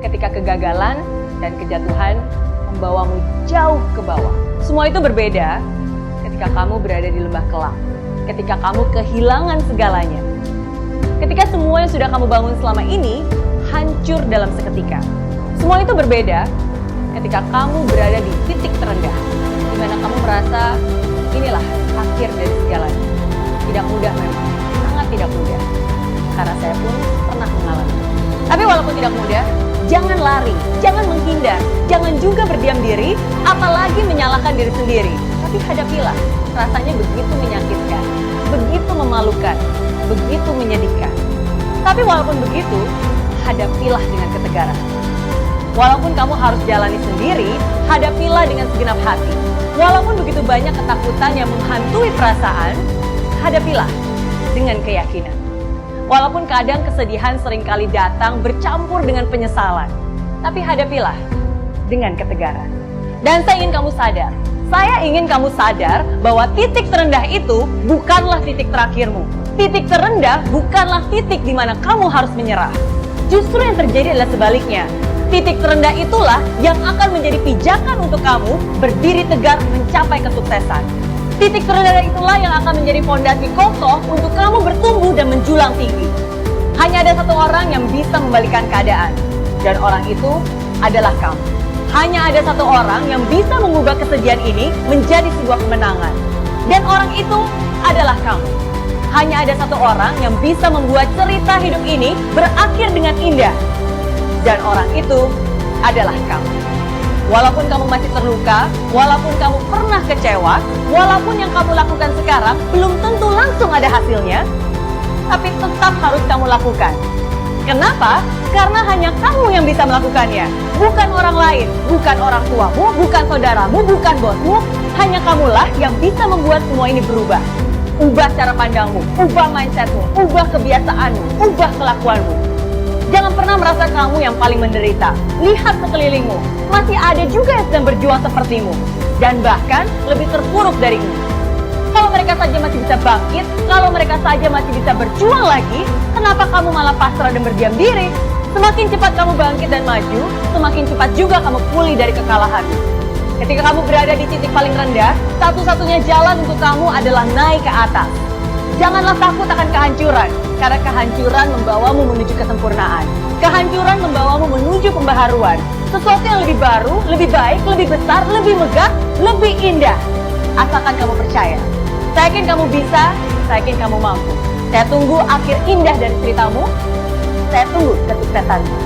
ketika kegagalan dan kejatuhan membawamu jauh ke bawah. Semua itu berbeda ketika kamu berada di lembah kelam, ketika kamu kehilangan segalanya. Ketika semua yang sudah kamu bangun selama ini hancur dalam seketika. Semua itu berbeda ketika kamu berada di titik terendah, di mana kamu merasa inilah akhir dari segalanya. Tidak mudah memang, sangat tidak mudah. Karena saya pun pernah mengalami. Tapi walaupun tidak mudah, jangan lari, jangan menghindar, jangan juga berdiam diri, apalagi menyalahkan diri sendiri. Tapi hadapilah, rasanya begitu menyakitkan, begitu memalukan, begitu menyedihkan. Tapi walaupun begitu, hadapilah dengan ketegaran. Walaupun kamu harus jalani sendiri, hadapilah dengan segenap hati. Walaupun begitu banyak ketakutan yang menghantui perasaan, hadapilah dengan keyakinan. Walaupun kadang kesedihan seringkali datang bercampur dengan penyesalan, tapi hadapilah dengan ketegaran. Dan saya ingin kamu sadar bahwa titik terendah itu bukanlah titik terakhirmu. Titik terendah bukanlah titik di mana kamu harus menyerah. Justru yang terjadi adalah sebaliknya. Titik terendah itulah yang akan menjadi pijakan untuk kamu berdiri tegak mencapai kesuksesan. Titik terendah itulah yang akan menjadi fondasi kokoh untuk kamu bertumbuh dan menjulang tinggi. Hanya ada satu orang yang bisa membalikan keadaan, dan orang itu adalah kamu. Hanya ada satu orang yang bisa mengubah kesedihan ini menjadi sebuah kemenangan, dan orang itu adalah kamu. Hanya ada satu orang yang bisa membuat cerita hidup ini berakhir dengan indah, dan orang itu adalah kamu. Walaupun kamu masih terluka, walaupun kamu pernah kecewa, walaupun yang kamu lakukan sekarang belum tentu langsung ada hasilnya, tapi tetap harus kamu lakukan. Kenapa? Karena hanya kamu yang bisa melakukannya. Bukan orang lain, bukan orang tuamu, bukan saudaramu, bukan bosmu. Hanya kamulah yang bisa membuat semua ini berubah. Ubah cara pandangmu, ubah mindsetmu, ubah kebiasaanmu, ubah kelakuanmu. Jangan pernah merasa kamu yang paling menderita. Lihat sekelilingmu, masih ada juga yang sedang berjuang sepertimu. Dan bahkan lebih terpuruk darimu. Kalau mereka saja masih bisa bangkit, kalau mereka saja masih bisa berjuang lagi, kenapa kamu malah pasrah dan berdiam diri? Semakin cepat kamu bangkit dan maju, semakin cepat juga kamu pulih dari kekalahanmu. Ketika kamu berada di titik paling rendah, satu-satunya jalan untuk kamu adalah naik ke atas. Janganlah takut akan kehancuran, karena kehancuran membawamu menuju kesempurnaan. Kehancuran membawamu menuju pembaharuan. Sesuatu yang lebih baru, lebih baik, lebih besar, lebih megah, lebih indah. Asalkan kamu percaya. Saya yakin kamu bisa, saya yakin kamu mampu. Saya tunggu akhir indah dari ceritamu. Saya tunggu kesuksesanmu.